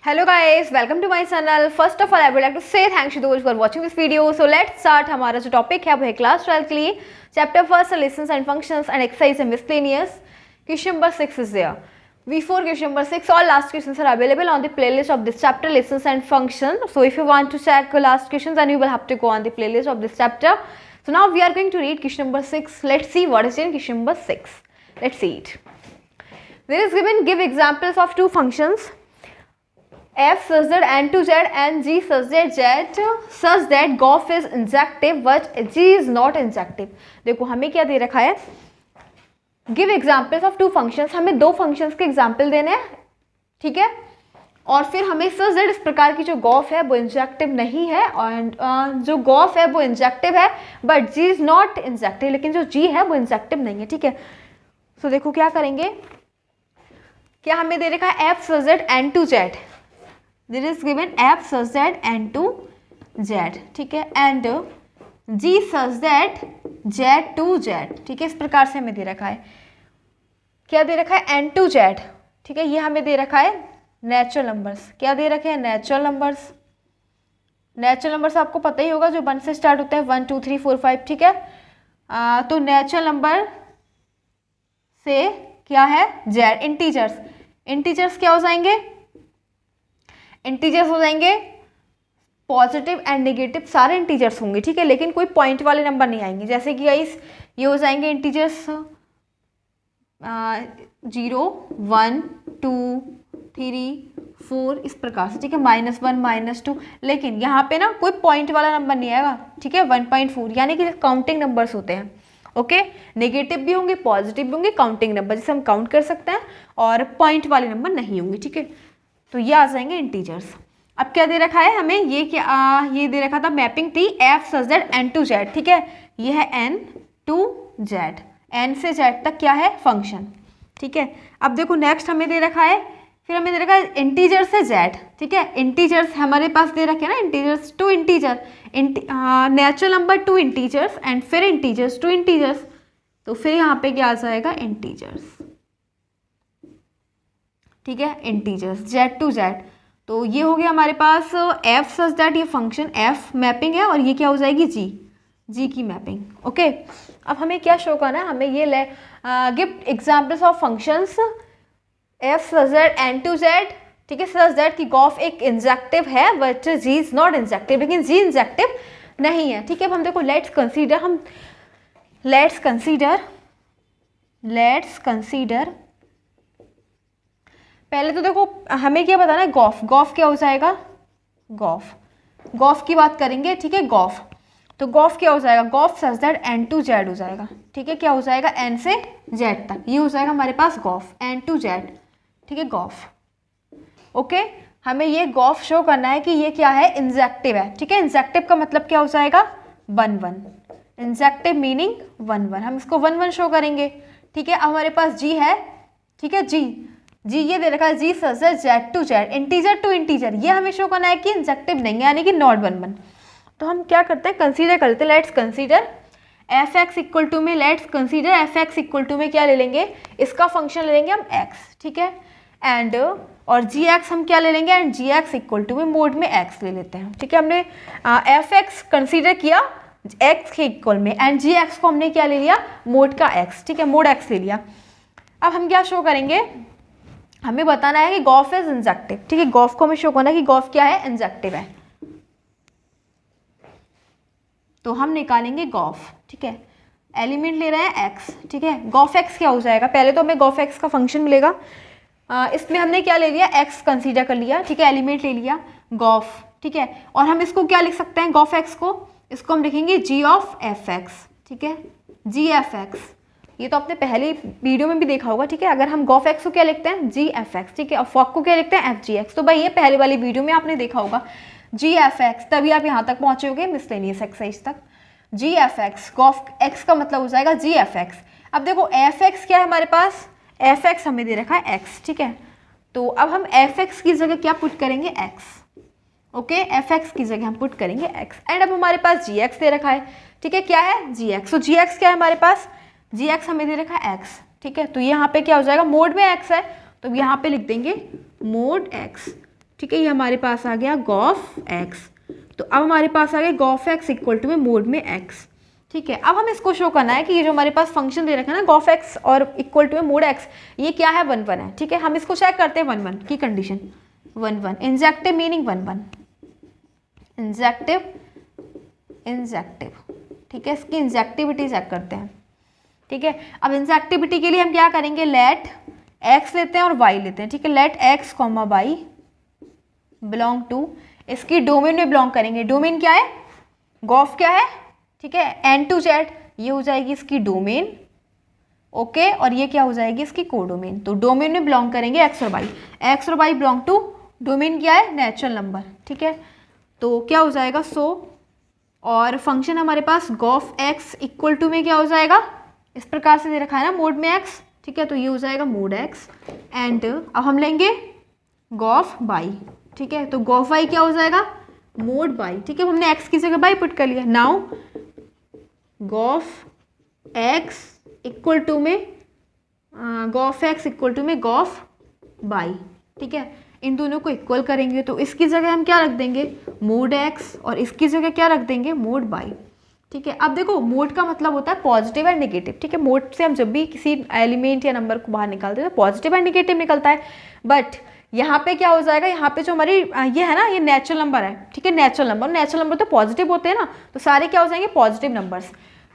Hello guys, welcome to my channel. First of all, I would like to say thanks to those who are watching this video. So let's start. हमारा जो topic है वो है class 12 के लिए chapter first lessons and functions and exercise and miscellaneous. Question number 6 is there. Before question number 6, all last questions are available on the playlist of this chapter lessons and function. So if you want to check last questions, then you will have to go on the playlist of this chapter. So now we are going to read question number 6. Let's see what is in question number 6. Let's see it. There is given give examples of two functions. F such that n to z and g such that z such that golf is injective but g is not injective. देखो हमें क्या दे रखा है, give examples of two functions. हमें दो functions के example देने हैं, ठीक है. और फिर हमें सच दैट इस प्रकार की जो गॉफ है वो इंजेक्टिव नहीं है और जो गॉफ है वो इंजेक्टिव है but g is not injective, लेकिन जो जी है वो इंजेक्टिव नहीं है, ठीक है. सो देखो क्या करेंगे, क्या हमें दे रखा है f such that N to Z. There is given f such that n to z, ठीक है, and g such that z to z, ठीक है. इस प्रकार से हमें दे रखा है, क्या दे रखा है n to z, ठीक है. ये हमें दे रखा है नेचुरल नंबर्स. क्या दे रखे हैं, नेचुरल नंबर्स. नेचुरल नंबर्स आपको पता ही होगा जो 1 से स्टार्ट होता है, 1 2 3 4 5, ठीक है. तो नेचुरल नंबर से क्या है z. इंटीजर्स, इंटीजर्स क्या हो जाएंगे, इंटीजर्स हो जाएंगे पॉजिटिव एंड नेगेटिव, सारे इंटीजर्स होंगे, ठीक है. लेकिन कोई पॉइंट वाले नंबर नहीं आएंगे. जैसे कि गाइस ये हो जाएंगे इंटीजर्स 0 1 2 3 4 इस प्रकार से, ठीक है. -1 -2, लेकिन यहाँ पे ना कोई पॉइंट वाला नंबर नहीं आएगा, ठीक है. 1.4 यानी कि काउंटिंग नंबर्स होते हैं, ओके. नेगेटिव भी होंगे, पॉजिटिव भी होंगे, काउंटिंग नंबर जिसे हम काउंट कर सकते हैं, और पॉइंट वाले नंबर नहीं होंगे, ठीक है. तो ये आ जाएंगे इंटीजर्स. अब क्या दे रखा है हमें, ये क्या ये दे रखा था मैपिंग थी f such that N to Z, ठीक है. ये है एन टू जेड, एन से जेड तक क्या है फंक्शन, ठीक है. अब देखो नेक्स्ट हमें दे रखा है, फिर हमें दे रखा है इंटीजर से जेड, ठीक है. इंटीजर्स हमारे पास दे रखे हैं ना, integers to integer, natural number to integers and फिर इंटीजर्स टू इंटीजर्स. तो फिर यहाँ पे क्या आ जाएगा इंटीजर्स, ठीक है. Integers Z to Z. तो ये हो गया हमारे पास एफ सच दैट, ये फंक्शन एफ मैपिंग है, और ये क्या हो जाएगी जी, जी की मैपिंग, ओके. अब हमें क्या शो करना है, हमें ये give examples of functions f such that N to Z, ठीक है. सच दैट की गॉफ एक इंजेक्टिव है but g is not injective, लेकिन जी इंजेक्टिव नहीं है, ठीक है. अब हम देखो लेट्स कंसीडर पहले तो देखो हमें क्या बताना है, गॉफ. गॉफ क्या हो जाएगा, गॉफ की बात करेंगे, ठीक है. गॉफ, तो गॉफ क्या हो जाएगा, gof such that N to Z हो जाएगा, ठीक है. क्या हो जाएगा, एन से जेड तक, ये हो जाएगा हमारे पास गॉफ एन टू जेड, ठीक है. Gof, okay. हमें ये गॉफ शो करना है कि ये क्या है, इंजेक्टिव है, ठीक है. इंजेक्टिव का मतलब क्या हो जाएगा, 1 1, इंजेक्टिव मीनिंग 1 1. हम इसको 1 1 शो करेंगे, ठीक है. अब हमारे पास जी है, ठीक है. जी ये दे रखा है जी सच है Z to Z, integer to integer. ये हमें शो करना है कि इंजेक्टिव नहीं है, यानी कि नॉट 1 1. तो हम क्या करते हैं, कंसीडर करते हैं. Let's consider F x equal to में, let's consider F x equal to में क्या ले लेंगे, इसका फंक्शन ले लेंगे हम एक्स, ठीक है. एंड और जी एक्स हम क्या ले लेंगे, and g x equal to में मोड में एक्स ले लेते हैं, ठीक है. हमने एफ एक्स कंसीडर किया एक्स के इक्वल में, एंड जी एक्स को हमने क्या ले लिया, मोड का एक्स, ठीक है. मोड एक्स ले लिया. अब हम क्या शो करेंगे, हमें बताना है कि गॉफ इज इंजेक्टिव, ठीक है. गॉफ को हमें शो करना है कि गॉफ क्या है, इंजेक्टिव है. तो हम निकालेंगे गॉफ, ठीक है. एलिमेंट ले रहे हैं एक्स, ठीक है. गॉफ एक्स क्या हो जाएगा, पहले तो हमें गॉफ एक्स का फंक्शन मिलेगा. इसमें हमने क्या ले लिया, एक्स कंसीडर कर लिया, ठीक है. एलिमेंट ले लिया गॉफ, ठीक है. और हम इसको क्या लिख सकते हैं, गॉफ एक्स को, इसको हम लिखेंगे जी ऑफ एफ एक्स, ठीक है. जी एफ एक्स, ये तो आपने पहले वीडियो में भी देखा होगा, ठीक है. अगर हम गॉफ एक्स को क्या लिखते हैं, जी एफ एक्स, ठीक है. और फॉक को क्या लिखते हैं, एफ जी एक्स. तो भाई ये पहले वाली वीडियो में आपने देखा होगा जी एफ एक्स, तभी आप यहाँ तक पहुँचे होगे मिसलेनियस एक्सरसाइज तक. जी एफ एक्स, गॉफ एक्स का मतलब हो जाएगा जी एफ एक्स. अब देखो एफ एक्स क्या है हमारे पास, एफ एक्स हमें दे रखा है एक्स, ठीक है. तो अब हम एफ एक्स की जगह क्या पुट करेंगे, एक्स, ओके. एफ एक्स की जगह हम पुट करेंगे एक्स. एंड अब हमारे पास जी एक्स दे रखा है, ठीक है. क्या है, जी एक्स. तो जी एक्स क्या है हमारे पास, जी एक्स हमें दे रखा है एक्स, ठीक है. तो यहाँ पे क्या हो जाएगा, मोड में एक्स है, तो यहाँ पे लिख देंगे मोड एक्स, ठीक है, ये हमारे पास आ गया गॉफ एक्स। तो अब हमारे पास आ गया गॉफ एक्स इक्वल टू में मोड में एक्स। ठीक है, अब हम इसको शो करना है कि ये जो हमारे पास फंक्शन दे रखा है ना गॉफ एक्स और इक्वल टू में मोड एक्स, ये क्या है, 1 1 है। ठीक है, हम इसको चेक करते हैं 1 1 की condition. 1 1 injective meaning 1 1 injective injective. ठीक है, इसकी इंजेक्टिविटी चेक करते हैं। ठीक है, अब इंजेक्टिविटी के लिए हम क्या करेंगे, लेट एक्स लेते हैं और वाई लेते हैं। ठीक है, let x comma y belong to, इसकी डोमेन में बिलोंग करेंगे। डोमेन क्या है, गॉफ क्या है, ठीक है, एन टू जेड, ये हो जाएगी इसकी डोमेन। ओके, और ये क्या हो जाएगी इसकी कोडोमेन। तो डोमेन में बिलोंग करेंगे एक्स और वाई। एक्स और वाई बिलोंग टू, डोमेन क्या है, नेचुरल नंबर। ठीक है, तो क्या हो जाएगा सो, और फंक्शन हमारे पास गॉफ एक्स इक्वल टू में क्या हो जाएगा, इस प्रकार से दे रखा है ना मोड में एक्स। ठीक है, तो ये हो जाएगा मोड एक्स एंड अब हम लेंगे गॉफ वाई। ठीक है, तो गॉफ वाई क्या हो जाएगा, मोड वाई। ठीक है, हमने एक्स की जगह वाई पुट कर लिया। Now gof x equal to में गॉफ एक्स इक्वल टू में गॉफ वाई। ठीक है, इन दोनों को इक्वल करेंगे तो इसकी जगह हम क्या रख देंगे, मोड एक्स, और इसकी जगह क्या रख देंगे, मोड वाई। ठीक है, अब देखो मोड का मतलब होता है पॉजिटिव एंड नेगेटिव। ठीक है, मोड से हम जब भी किसी एलिमेंट या नंबर को बाहर निकालते हैं तो पॉजिटिव एंड नेगेटिव निकलता है। बट यहाँ पे क्या हो जाएगा, यहाँ पे जो हमारी ये है ना, ये नेचुरल नंबर है। ठीक है, नेचुरल नंबर तो पॉजिटिव होते हैं ना, तो सारे क्या हो जाएंगे, पॉजिटिव नंबर्स।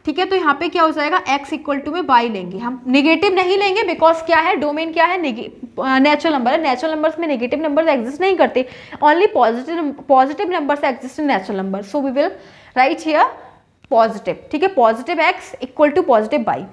ठीक है, तो यहाँ पे क्या हो जाएगा, x इक्वल टू में y लेंगे, हम नेगेटिव नहीं लेंगे बिकॉज क्या है, डोमेन क्या है, नेचुरल नंबर है। नेचुरल नंबर्स में नेगेटिव नंबर्स एग्जिस्ट नहीं करते, only positive numbers exist in natural number. So we will write here positive. ठीक है, positive x equal to positive y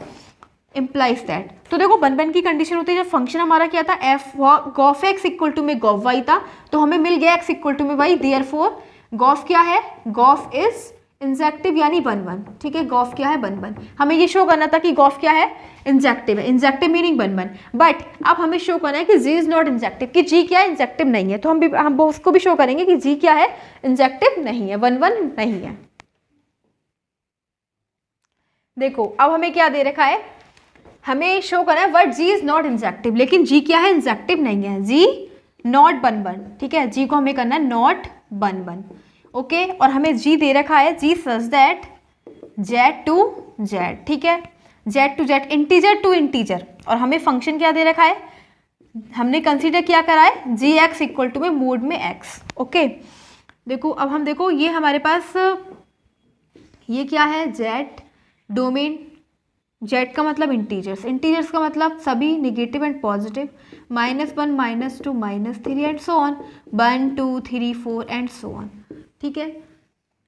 implies that. तो देखो 1 1 की कंडीशन होती है, जब फंक्शन हमारा क्या था, f gof x equal to में गॉफ वाई था, तो हमें मिल गया x इक्वल टू में वाई। देयरफॉर गॉफ क्या है, गॉफ इज इंजेक्टिव यानी 1 1। ठीक है, गॉफ क्या है, 1 1। हमें ये शो करना था कि गॉफ क्या है, इंजेक्टिव है। Injective meaning 1 1। बट अब हमें शो करना है कि जी इज नॉट इंजेक्टिव, कि जी क्या है, इंजेक्टिव नहीं है। तो हम उसको भी शो करेंगे कि जी क्या है, इंजेक्टिव नहीं है, 1 1 नहीं है। देखो अब हमें क्या दे रखा है, हमें शो करना है word ji is not injective, लेकिन जी क्या है, इंजेक्टिव नहीं है, जी नॉट 1 1। ठीक है, जी को हमें करना है नॉट 1 1। ओके, और हमें जी दे रखा है, जी such that Z to Z. ठीक है, Z to Z, integer to integer, और हमें फंक्शन क्या दे रखा है, हमने कंसीडर क्या करा है, जी एक्स इक्वल टू में मोड में एक्स। ओके, देखो अब हम देखो ये हमारे पास ये क्या है, जेड डोमेन, जेड का मतलब इंटीजर्स, इंटीजर्स का मतलब सभी negative and positive, -1 -2 -3 and so on, 1 2 3 4 and so on. ठीक है,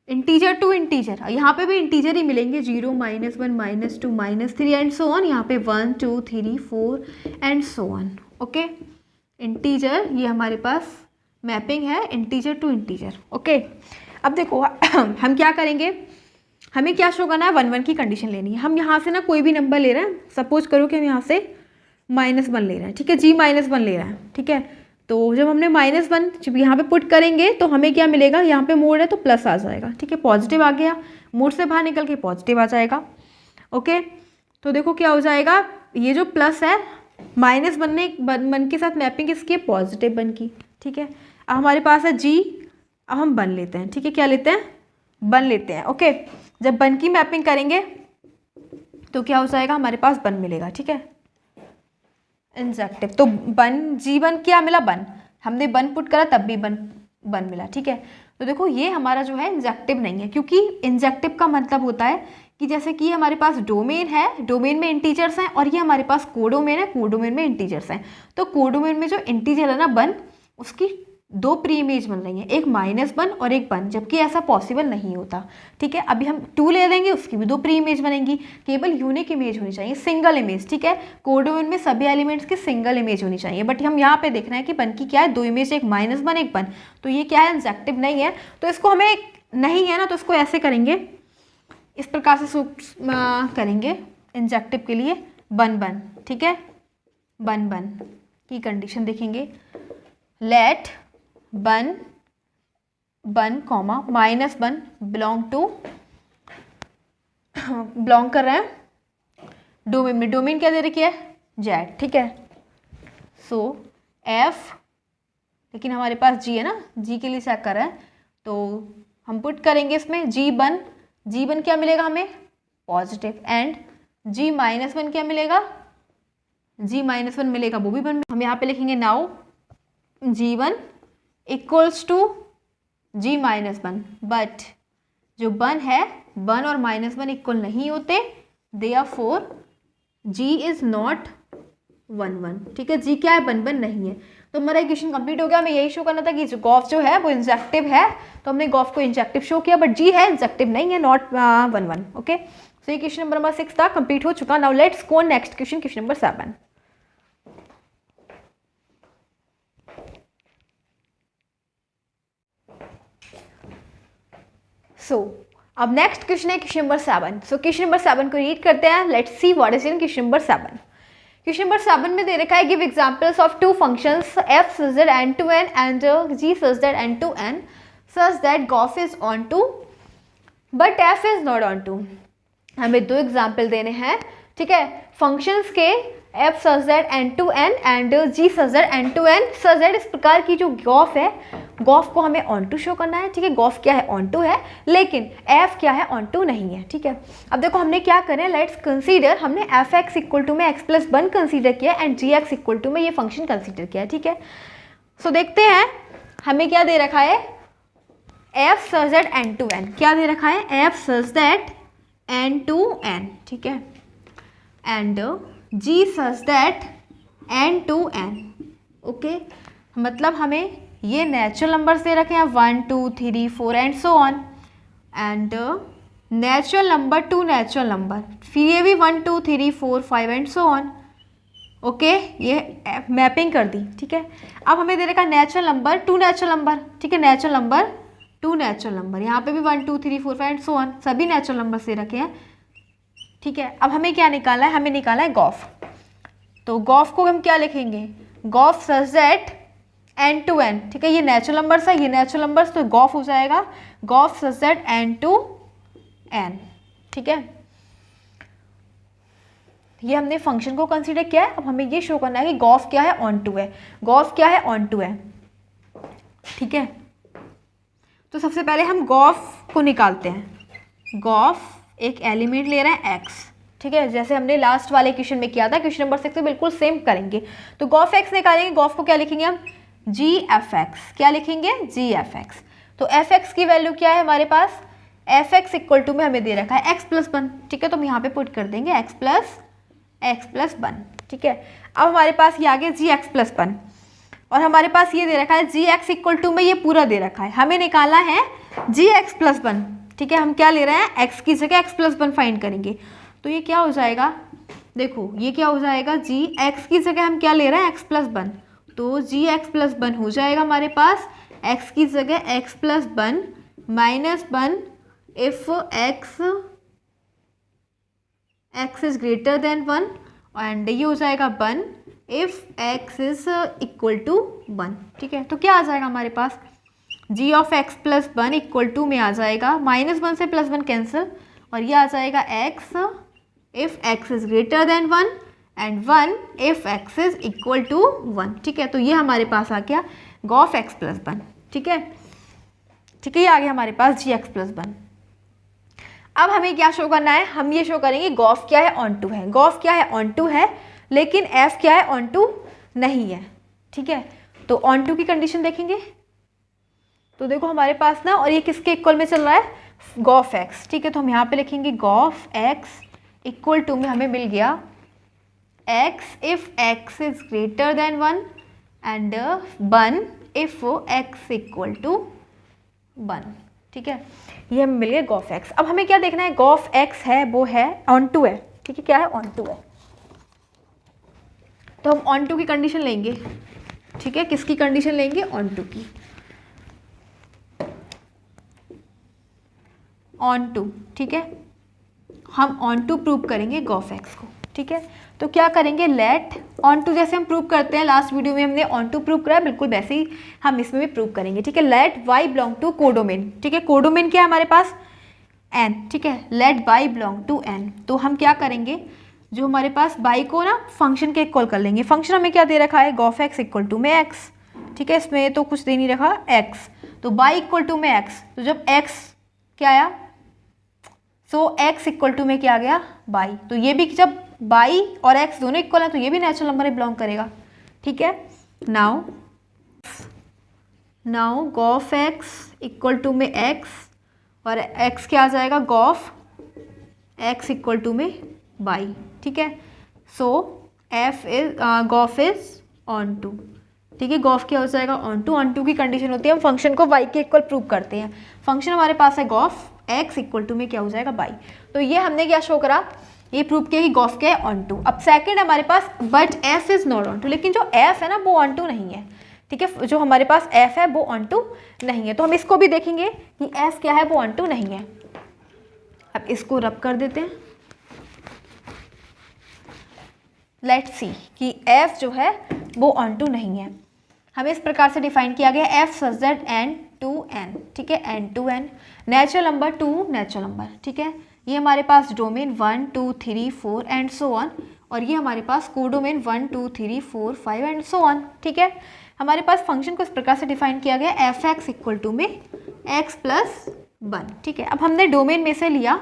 इंटीजर टू इंटीजर, यहाँ पे भी इंटीजर ही मिलेंगे, 0 -1 -2 -3 एंड सो ऑन, यहाँ पे 1 2 3 4 and so on. Okay, integer ये हमारे पास मैपिंग है इंटीजर टू इंटीजर। ओके, अब देखो हम क्या करेंगे, हमें क्या शो करना है, 1 1 की कंडीशन लेनी है। हम यहाँ से ना कोई भी नंबर ले रहे हैं, सपोज करो कि हम यहाँ से -1 ले रहे हैं। ठीक है, जी -1 ले रहा है। ठीक है, तो जब हमने -1 जब यहाँ पे पुट करेंगे तो हमें क्या मिलेगा, यहाँ पे मोड है तो प्लस आ जाएगा। ठीक है, पॉजिटिव आ गया, मोड से बाहर निकल के पॉजिटिव आ जाएगा। ओके, तो देखो क्या हो जाएगा, ये जो प्लस है -1 के साथ मैपिंग इसकी पॉजिटिव 1 की। ठीक है, अब हमारे पास है जी, अब हम 1 लेते हैं। ठीक है, क्या लेते हैं, 1 लेते हैं। ओके, जब 1 की मैपिंग करेंगे तो क्या हो जाएगा, हमारे पास 1 मिलेगा। ठीक है, इंजेक्टिव, तो 1 जी1 क्या मिला, 1, हमने 1 पुट करा तब भी 1 मिला। ठीक है, तो देखो ये हमारा जो है इंजेक्टिव नहीं है, क्योंकि इंजेक्टिव का मतलब होता है कि जैसे कि हमारे पास डोमेन है, डोमेन में इंटीजर्स हैं, और ये हमारे पास कोडोमेन है, कोडोमेन में इंटीजर्स हैं। तो कोडोमेन में जो इंटीजर है ना 1, उसकी 2 प्री इमेज बन रही हैं, एक -1 और एक 1, जबकि ऐसा पॉसिबल नहीं होता। ठीक है, अभी हम 2 ले लेंगे, उसकी भी 2 प्री इमेज बनेंगी, केवल यूनिक इमेज होनी चाहिए, सिंगल इमेज। ठीक है, कोडोमेन में सभी एलिमेंट्स की सिंगल इमेज होनी चाहिए, बट हम यहाँ पे देख रहे हैं कि 1 की क्या है, 2 इमेज, एक -1 एक 1, तो ये क्या है, इंजेक्टिव नहीं है। तो इसको हमें नहीं है ना, तो इसको ऐसे करेंगे, इस प्रकार से करेंगे इंजेक्टिव के लिए 1 1। ठीक है, 1 1 की कंडीशन देखेंगे, लेट 1 1 कॉमा -1 बिलोंग कर रहे हैं डोमेन में। डोमेन क्या दे रखी है, जेड। ठीक है, सो एफ लेकिन हमारे पास जी है ना, जी के लिए चेक कर रहा है, तो हम पुट करेंगे इसमें जी वन क्या मिलेगा हमें, पॉजिटिव, एंड g-1 क्या मिलेगा, g-1 मिलेगा वो भी 1। हम यहाँ पे लिखेंगे now g1 equals to g-1, but जो 1 है 1 और -1 इक्वल नहीं होते, देयरफॉर g इज नॉट 1 1। ठीक है, g क्या है, 1 1 नहीं है। तो हमारा इक्वेशन कंप्लीट हो गया। हमें यही शो करना था कि जो गॉफ जो है वो इंजेक्टिव है, तो हमने गॉफ को इंजेक्टिव शो किया, बट जी है इंजेक्टिव नहीं है, नॉट 1 1। ओके, सो ये क्वेश्चन नंबर 6 था, कंप्लीट हो चुका। Now let's go next question, question number 7। So अब नेक्स्ट क्वेश्चन है question number 7। So question number 7 को रीड करते हैं। Let's see what is in question number 7। Question number 7 में दे रखा है give examples of two functions f such that n to n and g such that n to n such that gof is on to but f is not on to। हमें दो example देने हैं, ठीक है, functions के f such that n to n and g such that n to n such that इस प्रकार की जो गॉफ है, गॉफ को हमें ऑन टू शो करना है। ठीक है, गॉफ क्या है, ऑन टू है, लेकिन f क्या है, ऑन टू नहीं है। ठीक है, अब देखो हमने क्या करें, लेट्स कंसीडर, हमने एफ एक्स इक्वल टू में x प्लस 1 कंसीडर किया and g x equal to में ये फंक्शन कंसीडर किया। ठीक है, सो देखते हैं हमें क्या दे रखा है, f such that n to n, क्या दे रखा है, f such that n to n, ठीक है, and g such that n to n। Okay, मतलब हमें ये नेचुरल नंबर्स दे रखे हैं 1 2 3 4 and so on, and natural number to natural number, फिर ये भी 1 2 3 4 5 एंड सो ऑन। ओके, ये मैपिंग कर दी। ठीक है, अब हमें दे रखा natural number to natural number, ठीक है, natural number to natural number, यहाँ पे भी 1 2 3 4 5 एंड सो ऑन, सभी नेचुरल नंबर दे रखे हैं। ठीक है, अब हमें क्या निकालना है, हमें निकालना है गॉफ। तो गॉफ को हम क्या लिखेंगे, gof such that n to n। ठीक है, ये नेचुरल नंबर्स है, ये नेचुरल नंबर्स, तो गॉफ हो जाएगा gof such that n to n। ठीक है, ये हमने फंक्शन को कंसीडर किया है। अब हमें ये शो करना है कि गॉफ क्या है, ऑन टू है, गॉफ क्या है, ऑन टू है। ठीक है, तो सबसे पहले हम गॉफ को निकालते हैं। गॉफ एक एलिमेंट ले रहा है x, ठीक है, जैसे हमने लास्ट वाले क्वेश्चन में किया था, क्वेश्चन नंबर 6 में बिल्कुल सेम करेंगे। तो गॉफ x निकालेंगे, गॉफ को क्या लिखेंगे हम, जी एफ एक्स, क्या लिखेंगे, जी एफ एक्स। तो एफ एक्स की वैल्यू क्या है हमारे पास, एफ एक्स इक्वल टू में हमें दे रखा है x प्लस 1। ठीक है, तो हम यहाँ पे पुट कर देंगे x प्लस 1। ठीक है, अब हमारे पास ये आ गया जी एक्स प्लस 1, और हमारे पास ये दे रखा है जी एक्स इक्वल टू में ये पूरा दे रखा है, हमें निकालना है जी एक्स प्लस 1। ठीक है, हम क्या ले रहे हैं, x की जगह x प्लस 1 फाइंड करेंगे। तो ये क्या हो जाएगा, देखो ये क्या हो जाएगा, जी एक्स की जगह हम क्या ले रहे हैं, x प्लस 1, तो जी एक्स प्लस 1 हो जाएगा हमारे पास x की जगह x plus 1 minus 1 if x is greater than 1, and ये हो जाएगा 1 if x is equal to 1। ठीक है, तो क्या आ जाएगा हमारे पास, g of x plus 1 equal to में आ जाएगा -1 से +1 कैंसिल, और ये आ जाएगा x if x is greater than 1 and 1 if x is equal to 1। ठीक है, तो ये हमारे पास आ गया गॉफ x प्लस 1। ठीक है, ठीक है, ये आ गया हमारे पास जी एक्स प्लस 1। अब हमें क्या शो करना है, हम ये शो करेंगे गॉफ क्या है, ऑन टू है, गॉफ क्या है, ऑन टू है, लेकिन f क्या है, ऑन टू नहीं है। ठीक है, तो ऑन टू की कंडीशन देखेंगे, तो देखो हमारे पास ना, और ये किसके इक्वल में चल रहा है, गॉफ x। ठीक है, तो हम यहाँ पे लिखेंगे गॉफ x इक्वल टू में हमें मिल गया x if x is greater than 1 and 1 if x equal to 1। ठीक है, ये हमें मिल गया गॉफ x। अब हमें क्या देखना है, गॉफ x है वो है ऑन टू है। ठीक है, क्या है, ऑन टू है, तो हम ऑन टू की कंडीशन लेंगे। ठीक है, किसकी कंडीशन लेंगे, ऑन टू की, ऑन टू। ठीक है, हम ऑन टू प्रूव करेंगे गॉफ एक्स को। ठीक है, तो क्या करेंगे, लेट ऑन टू, जैसे हम प्रूव करते हैं लास्ट वीडियो में हमने ऑन टू प्रूव करा है, बिल्कुल वैसे ही हम इसमें भी प्रूव करेंगे। ठीक है, let y belong to codomain. ठीक है, कोडोमेन क्या है हमारे पास, एन। ठीक है, let y belong to N. तो हम क्या करेंगे, जो हमारे पास वाई को ना फंक्शन के इक्वल कर लेंगे। फंक्शन हमें क्या दे रखा है, गॉफ एक्स इक्वल टू में एक्स। ठीक है, इसमें तो कुछ दे नहीं रखा x, तो y इक्वल टू में x, तो जब x क्या आया, सो x इक्वल टू में क्या आ गया y, तो ये भी जब y और x दोनों इक्वल है तो ये भी नेचुरल नंबर में बिलोंग करेगा। ठीक है, now gof x equal to में x और x क्या आ जाएगा, गॉफ x इक्वल टू में y। ठीक है, so f is gof is onto. ठीक है, गॉफ क्या हो जाएगा, ऑन टू की कंडीशन होती है हम फंक्शन को y के इक्वल प्रूव करते हैं। फंक्शन हमारे पास है गॉफ x इक्वल टू में क्या हो जाएगा y, तो ये हमने क्या शो करा, ये प्रूव किया कि गॉफ क्या है, ऑन टू। अब सेकंड हमारे पास but f is not onto, लेकिन जो f है ना वो ऑन टू नहीं है। ठीक है, जो हमारे पास f है वो ऑन टू नहीं है, तो हम इसको भी देखेंगे कि f क्या है, वो ऑन टू नहीं है। अब इसको रब कर देते हैं, लेट्स सी कि f जो है वो ऑन टू नहीं है। हमें इस प्रकार से डिफाइन किया गया f such that n to n। ठीक है, n to n, natural number to natural number. ठीक है, ये हमारे पास डोमेन 1 2 3 4 एंड सो ऑन, और ये हमारे पास कोडोमेन 1 2 3 4 5 एंड सो ऑन। ठीक है, हमारे पास फंक्शन को इस प्रकार से डिफाइन किया गया एफ एक्स इक्वल टू में x प्लस 1। ठीक है, अब हमने डोमेन में से लिया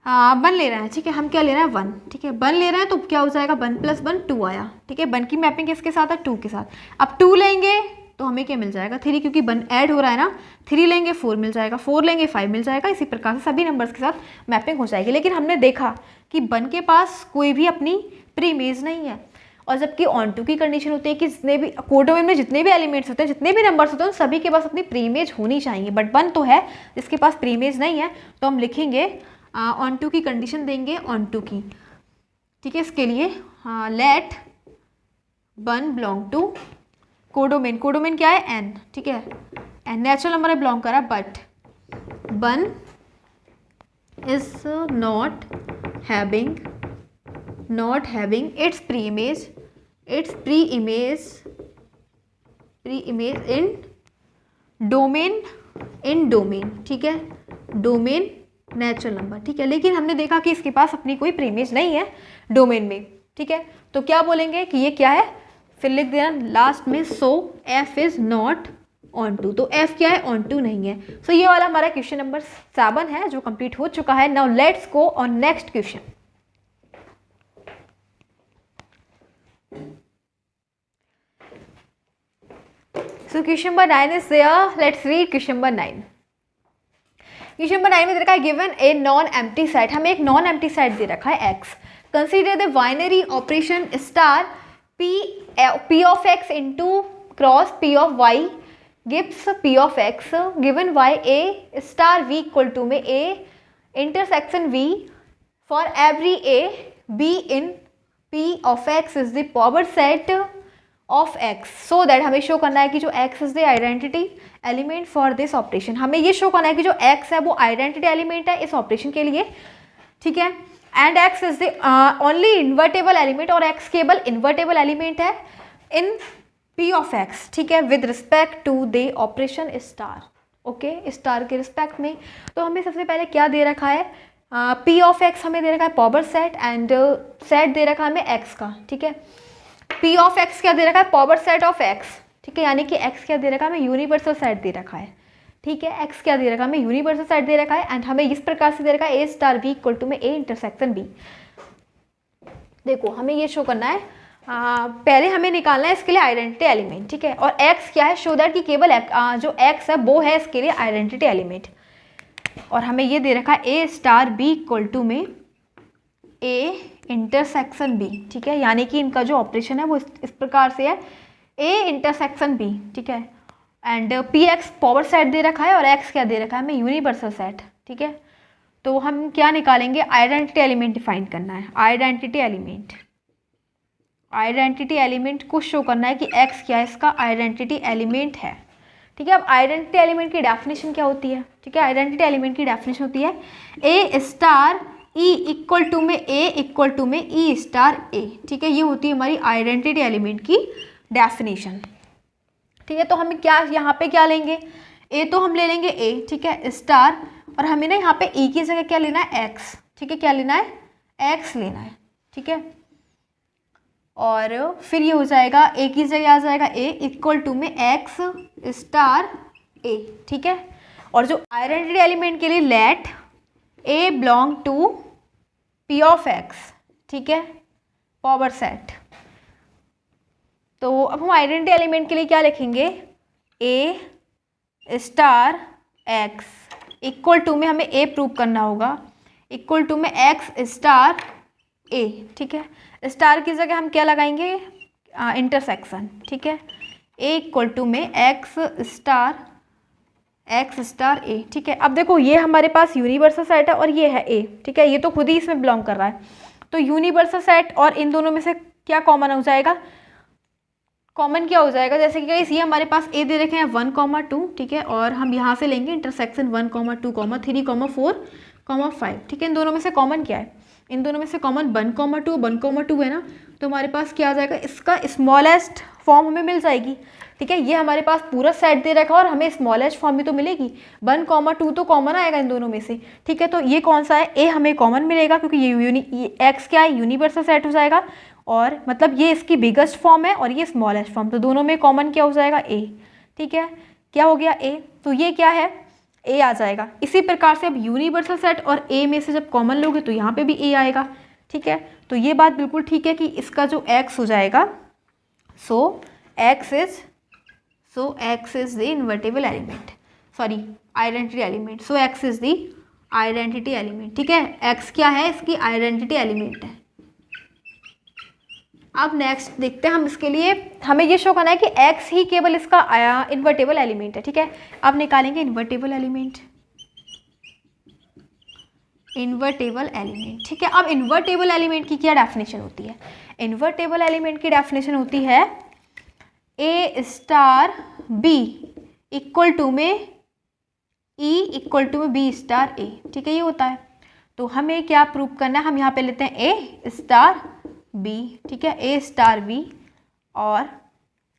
1 ले रहे हैं। ठीक है, हम क्या ले रहे हैं 1। ठीक है, 1 ले रहे हैं तो क्या हो जाएगा, 1 प्लस 1 2 आया। ठीक है, 1 की मैपिंग किसके साथ है, 2 के साथ। अब 2 लेंगे तो हमें क्या मिल जाएगा, 3, क्योंकि 1 ऐड हो रहा है ना, 3 लेंगे 4 मिल जाएगा, 4 लेंगे 5 मिल जाएगा। इसी प्रकार से सभी नंबर्स के साथ मैपिंग हो जाएगी। लेकिन हमने देखा कि 1 के पास कोई भी अपनी प्री इमेज नहीं है, और जबकि ऑन टू की कंडीशन होती है कि जितने भी कोडोमेन में जितने भी एलिमेंट्स होते हैं, जितने भी नंबर्स होते हैं, उन सभी के पास अपनी प्री इमेज होनी चाहिए। बट 1 तो है जिसके पास प्री इमेज नहीं है, तो हम लिखेंगे ऑन टू की कंडीशन देंगे ऑन टू की। ठीक है, इसके लिए let 1 belong to codomain. Codomain क्या है, n। ठीक है, n नेचुरल नंबर में बिलोंग करा, but 1 is not having its preimage in domain. ठीक है, डोमेन नेचुरल नंबर। ठीक है, लेकिन हमने देखा कि इसके पास अपनी कोई प्री इमेज नहीं है डोमेन में। ठीक है, तो क्या बोलेंगे कि ये क्या है, फिर लिख देना लास्ट में so f is not onto. तो f क्या है, ऑन टू नहीं है। सो ये वाला हमारा क्वेश्चन नंबर 7 है जो कंप्लीट हो चुका है। Now let's go on next question. So question number 9 is there. Let's read question number 9. Question number 9 में दे रखा है given a non-empty set, हमें एक non-empty set दे रखा है x. Consider the binary operation star p of x into cross p of y gives p of x given y a star v equal to में a intersection v for every a b in p of x is the power set of x, so that हमें show करना है कि जो x is the identity element for this operation। हमें ये show करना है कि जो x है वो identity element है इस ऑपरेशन के लिए। ठीक है, and x is the only invertible element, और x केवल invertible element है in p of x। ठीक है, with respect to the operation star। Okay, star के रिस्पेक्ट में। तो हमें सबसे पहले क्या दे रखा है, p of x हमें दे रखा है पावर सेट, एंड सेट दे रखा है हमें x का। ठीक है, p ऑफ x क्या दे रखा है, पावर सेट ऑफ x। ठीक है, यानी कि x क्या दे रखा है, हमें यूनिवर्सल सेट दे रखा है। ठीक है, x क्या दे रखा है, हमें यूनिवर्सल सेट दे रखा है, एंड हमें इस प्रकार से दे रखा है a star b equal to में a इंटरसेक्शन b। देखो हमें ये शो करना है, पहले हमें निकालना है इसके लिए आइडेंटिटी एलिमेंट। ठीक है, और x क्या है, शो दैट कि केवल जो x है वो है इसके लिए आइडेंटिटी एलिमेंट, और हमें ये दे रखा है a star b equal to में a इंटरसेक्शन b। ठीक है, यानी कि इनका जो ऑपरेशन है वो इस प्रकार से है a इंटरसेक्शन b। ठीक है, एंड px पावर सेट दे रखा है और x क्या दे रखा है, हमें यूनिवर्सल सेट। ठीक है, तो हम क्या निकालेंगे, आइडेंटिटी एलिमेंट डिफाइन करना है। आइडेंटिटी एलिमेंट को शो करना है कि x क्या है, इसका आइडेंटिटी एलिमेंट है। ठीक है, अब आइडेंटिटी एलिमेंट की डेफिनेशन क्या होती है। ठीक है, आइडेंटिटी एलिमेंट की डेफिनेशन होती है a star e equal to में e स्टार a। ठीक है, ये होती है हमारी आइडेंटिटी एलिमेंट की डेफिनेशन। ठीक है, तो हमें क्या यहाँ पे क्या लेंगे, a तो हम ले लेंगे a। ठीक है, स्टार, और हमें ना यहाँ पे e की जगह क्या लेना है, x। ठीक है, क्या लेना है, x लेना है। ठीक है, और फिर ये हो जाएगा ए की जगह आ जाएगा ए इक्वल टू में एक्स स्टार ए, ठीक है। और जो आइडेंटिटी एलिमेंट के लिए let a belong to P of x, ठीक है, पावर सेट। तो अब हम आइडेंटिटी एलिमेंट के लिए क्या लिखेंगे, ए स्टार एक्स इक्वल टू में हमें ए प्रूव करना होगा, इक्वल टू में एक्स स्टार ए, ठीक है। स्टार की जगह हम क्या लगाएंगे, इंटरसेक्शन, ठीक है। ए इक्वल टू में एक्स स्टार ए, ठीक है। अब देखो ये हमारे पास यूनिवर्सल सेट है और ये है ए, ठीक है, ये तो खुद ही इसमें बिलोंग कर रहा है। तो यूनिवर्सल सेट और इन दोनों में से क्या कॉमन हो जाएगा, कॉमन क्या हो जाएगा, जैसे कि गाइस ये हमारे पास ए दे रखे हैं 1,2, ठीक है, और हम यहाँ से लेंगे इंटरसेक्शन 1,2, 3, 4, 5, ठीक है। इन दोनों में से कॉमन क्या है, इन दोनों में से कॉमन 1,2 है ना, तो हमारे पास क्या आ जाएगा, इसका स्मॉलेस्ट फॉर्म हमें मिल जाएगी, ठीक है। ये हमारे पास पूरा सेट दे रखा है और हमें स्मॉलेस्ट फॉर्म भी तो मिलेगी, 1,2 तो कॉमन आएगा इन दोनों में से, ठीक है। तो ये कौन सा है, ए हमें कॉमन मिलेगा क्योंकि ये एक्स क्या है, यूनिवर्सल सेट हो जाएगा, और मतलब ये इसकी बिगेस्ट फॉर्म है और ये स्मॉलेस्ट फॉर्म, तो दोनों में कॉमन क्या हो जाएगा, ए, ठीक है। क्या हो गया, ए, तो ये क्या है, ए आ जाएगा। इसी प्रकार से अब यूनिवर्सल सेट और ए में से जब कॉमन लोगे तो यहाँ पे भी ए आएगा, ठीक है। तो ये बात बिल्कुल ठीक है कि इसका जो एक्स हो जाएगा, so X is the invertible element, sorry identity element, so X is the identity element, ठीक है। एक्स क्या है, इसकी आइडेंटिटी एलिमेंट है। अब नेक्स्ट देखते हैं हम, इसके लिए हमें ये शो करना है कि x ही केवल इसका इन्वर्टेबल एलिमेंट है, ठीक है। अब निकालेंगे इन्वर्टेबल एलिमेंट, ठीक है। अब इन्वर्टेबल एलिमेंट की क्या डेफिनेशन होती है, इन्वर्टेबल एलिमेंट की डेफिनेशन होती है ए स्टार बी इक्वल टू में ई इक्वल टू में बी स्टार ए, ठीक है, ये होता है। तो हमें क्या प्रूव करना है, हम यहाँ पे लेते हैं ए स्टार बी, ठीक है, ए स्टार बी, और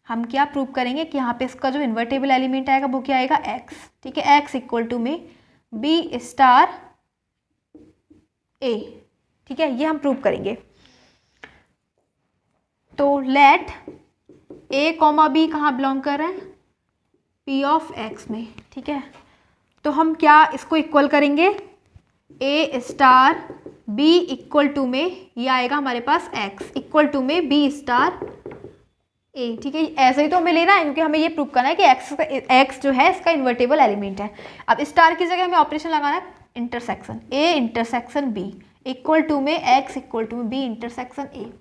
हम क्या प्रूव करेंगे कि यहाँ पे इसका जो इन्वर्टेबल एलिमेंट आएगा वो क्या आएगा, एक्स, ठीक है, एक्स इक्वल टू में बी स्टार ए, ठीक है, ये हम प्रूव करेंगे। तो लेट ए कॉमा बी कहाँ बिलोंग कर रहे हैं, पी ऑफ एक्स में, ठीक है। तो हम क्या इसको इक्वल करेंगे, ए स्टार बी इक्वल टू में ये आएगा हमारे पास एक्स इक्वल टू में बी स्टार ए, ठीक है। ऐसे ही तो हमें लेना है क्योंकि हमें ये प्रूव करना है कि एक्स जो है इसका इन्वर्टेबल एलिमेंट है। अब स्टार की जगह हमें ऑपरेशन लगाना है intersection, a intersection b equal to में एक्स इक्वल टू में बी इंटरसेक्शन ए।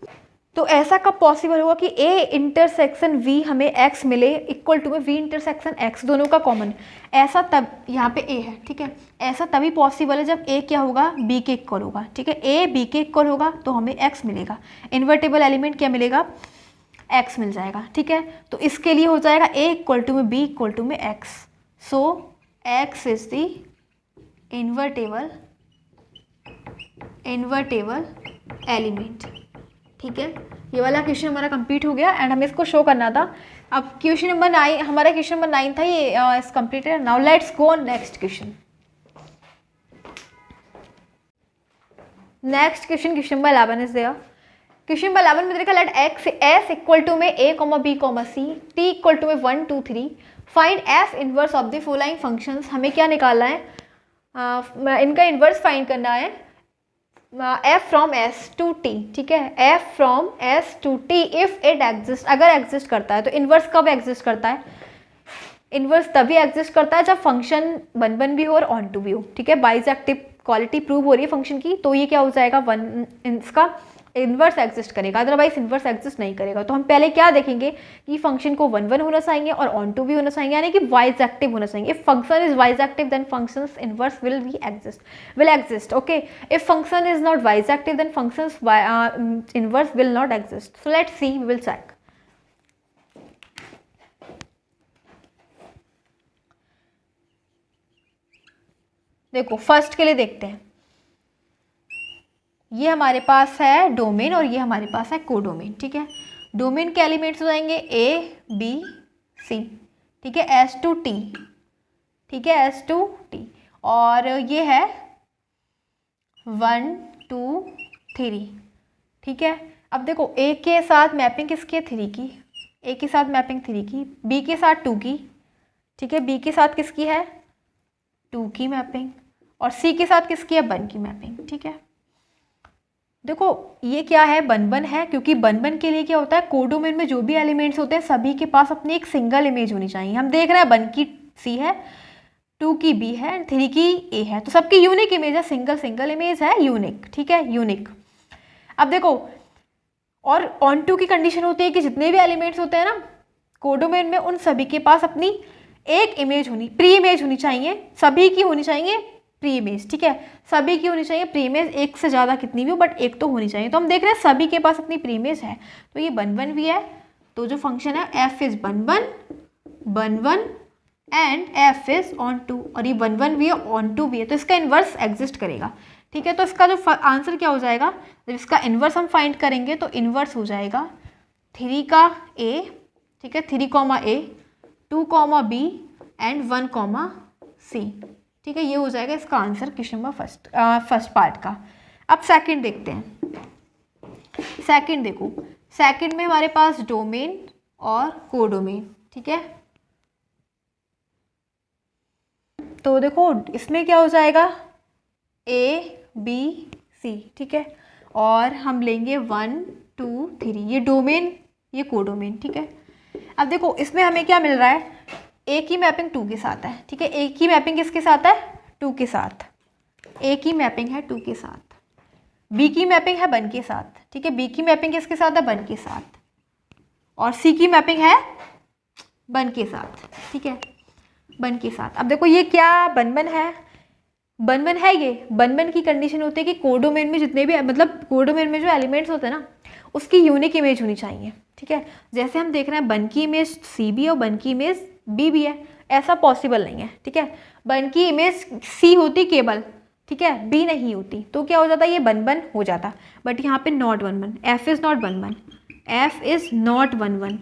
तो ऐसा कब पॉसिबल होगा कि ए इंटरसेक्शन वी हमें एक्स मिले इक्वल टू में वी इंटरसेक्शन एक्स, दोनों का कॉमन, ऐसा तब यहाँ पे ए है, ठीक है, ऐसा तभी पॉसिबल है जब ए क्या होगा, बी के इक्वल होगा, ठीक है। ए बी के इक्वल होगा तो हमें एक्स मिलेगा, इन्वर्टेबल एलिमेंट क्या मिलेगा, एक्स मिल जाएगा, ठीक है। तो इसके लिए हो जाएगा ए इक्वल टू में बी इक्वल टू में x, so X is the invertible element, ठीक है। ये वाला क्वेश्चन हमारा कंप्लीट हो गया एंड हमें इसको शो करना था। अब क्वेश्चन नंबर 9, हमारा क्वेश्चन नंबर 9 था, ये इस completed. Now let's go on next question. Next question number 11 is there. Question number 11 में देखा, let X is equal to में A comma B comma C T equal to में 1 2 3 find F inverse of the following functions. हमें क्या निकालना है, इनका inverse find करना है, f from s to t, ठीक है, f from s to t if it exist, अगर एग्जिस्ट करता है। तो इनवर्स कब एग्जिस्ट करता है, इनवर्स तभी एग्जिस्ट करता है जब फंक्शन 1 1 भी हो और ऑन टू भी हो, ठीक है, बाइजेक्टिव क्वालिटी प्रूव हो रही है फंक्शन की, तो ये क्या हो जाएगा, इसका इन्वर्स एग्जिस्ट करेगा, अदरवाइज इन्वर्स एग्जिस्ट नहीं करेगा। तो हम पहले क्या देखेंगे कि फंक्शन को 1 1 होना चाहिए और ऑन टू भी होना चाहिए, यानी कि वाइजेक्टिव होना चाहिए। If function is bijective then function's inverse will exist, okay. If function is not bijective then function's inverse will not exist. So let's see, we will check. देखो फर्स्ट के लिए देखते हैं, ये हमारे पास है डोमेन और ये हमारे पास है कोडोमेन, ठीक है। डोमेन के एलिमेंट्स हो जाएंगे ए बी सी, ठीक है, एस टू टी, ठीक है, एस टू टी, और ये है 1 2 3, ठीक है। अब देखो ए के साथ मैपिंग किसकी है, 3 की, ए के साथ मैपिंग 3 की, बी के साथ 2 की, ठीक है, बी के साथ किसकी है 2 की मैपिंग, और सी के साथ किसकी है 1 की मैपिंग, ठीक है। देखो ये क्या है, 1 है, क्योंकि 1 के लिए क्या होता है, कोडोमेन में जो भी एलिमेंट्स होते हैं सभी के पास अपनी एक सिंगल इमेज होनी चाहिए। हम देख रहे हैं 1 की सी है, 2 की बी है एंड 3 की ए है, तो सबकी यूनिक इमेज है, सिंगल इमेज है, यूनिक, ठीक है, यूनिक। अब देखो और ऑन टू की कंडीशन होती है कि जितने भी एलिमेंट्स होते हैं ना कोडोमेन में, उन सभी के पास अपनी एक इमेज होनी, प्री इमेज होनी चाहिए, सभी की होनी चाहिए प्री इमेज, ठीक है, सभी की होनी चाहिए प्री इमेज, एक से ज़्यादा कितनी भी हो बट एक तो होनी चाहिए। तो हम देख रहे हैं सभी के पास अपनी प्री इमेज है, तो ये 1 भी है, तो जो फंक्शन है f is 1 and f is onto, और ये 1 भी है ऑन टू भी है, तो इसका इन्वर्स एग्जिस्ट करेगा, ठीक है। तो इसका जो आंसर क्या हो जाएगा, जब इसका इन्वर्स हम फाइंड करेंगे तो इन्वर्स हो जाएगा 3 का ए, ठीक है, 3 ए, 2 बी एंड 1 सी, ठीक है, ये हो जाएगा इसका answer question number first part का। अब सेकंड देखते हैं। सेकंड देखो, सेकंड में हमारे पास डोमेन और कोडोमेन, ठीक है। तो देखो इसमें क्या हो जाएगा ए बी सी, ठीक है, और हम लेंगे 1 2 3, ये डोमेन ये कोडोमेन, ठीक है। अब देखो इसमें हमें क्या मिल रहा है, ए की मैपिंग 2 के साथ है, ठीक है, ए की मैपिंग किसके साथ है 2 के साथ, ए की मैपिंग है 2 के साथ, बी की मैपिंग है 1 के साथ, ठीक है, बी की मैपिंग किसके साथ है 1 के साथ, और सी की मैपिंग है 1 के साथ, ठीक है, 1 के साथ। अब देखो ये क्या 1 है, 1 है, ये 1 की कंडीशन होती है कि कोडोमेन में जितने भी मतलब कोडोमेन में जो एलिमेंट्स होते हैं ना उसकी यूनिक इमेज होनी चाहिए, ठीक है। जैसे हम देख रहे हैं 1 की इमेज सी भी और 1 की इमेज बी भी है, ऐसा पॉसिबल नहीं है, ठीक है। 1 की इमेज सी होती केवल, ठीक है, बी नहीं होती, तो क्या हो जाता है ये 1 हो जाता, बट यहाँ पे not 1 F is not 1 F is not 1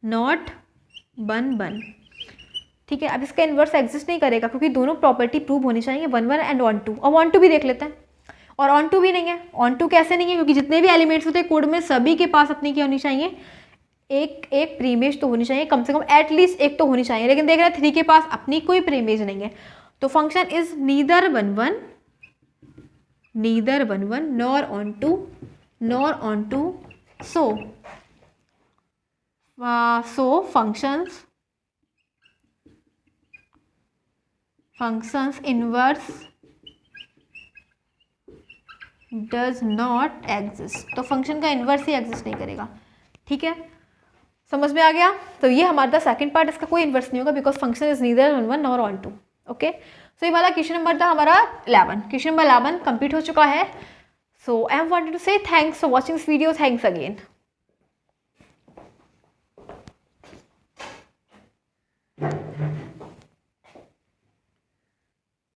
not 1, ठीक है। अब इसका इन्वर्स एग्जिस्ट नहीं करेगा क्योंकि दोनों प्रॉपर्टी प्रूव होनी चाहिए 1 एंड ऑन टू। अब ऑन टू भी देख लेते हैं, और ऑन टू भी नहीं है। ऑन टू कैसे नहीं है, क्योंकि जितने भी एलिमेंट्स होते हैं कोड में सभी के पास अपनी क्या होनी चाहिए, एक प्री इमेज तो होनी चाहिए, कम से कम एटलीस्ट एक तो होनी चाहिए, लेकिन देख रहे हैं 3 के पास अपनी कोई प्री इमेज नहीं है, तो function is neither 1 nor onto so functions inverse does not exist, तो फंक्शन का इन्वर्स ही एग्जिस्ट नहीं करेगा, ठीक है, समझ में आ गया। तो ये हमारा सेकंड पार्ट, इसका कोई इन्वर्स नहीं होगा because function is neither 1 nor onto, okay. So ये वाला क्वेश्चन नंबर था हमारा 11, क्वेश्चन नंबर 11 कंप्लीट हो चुका है। सो आई एम वांटेड टू से thanks for watching this video, thanks again.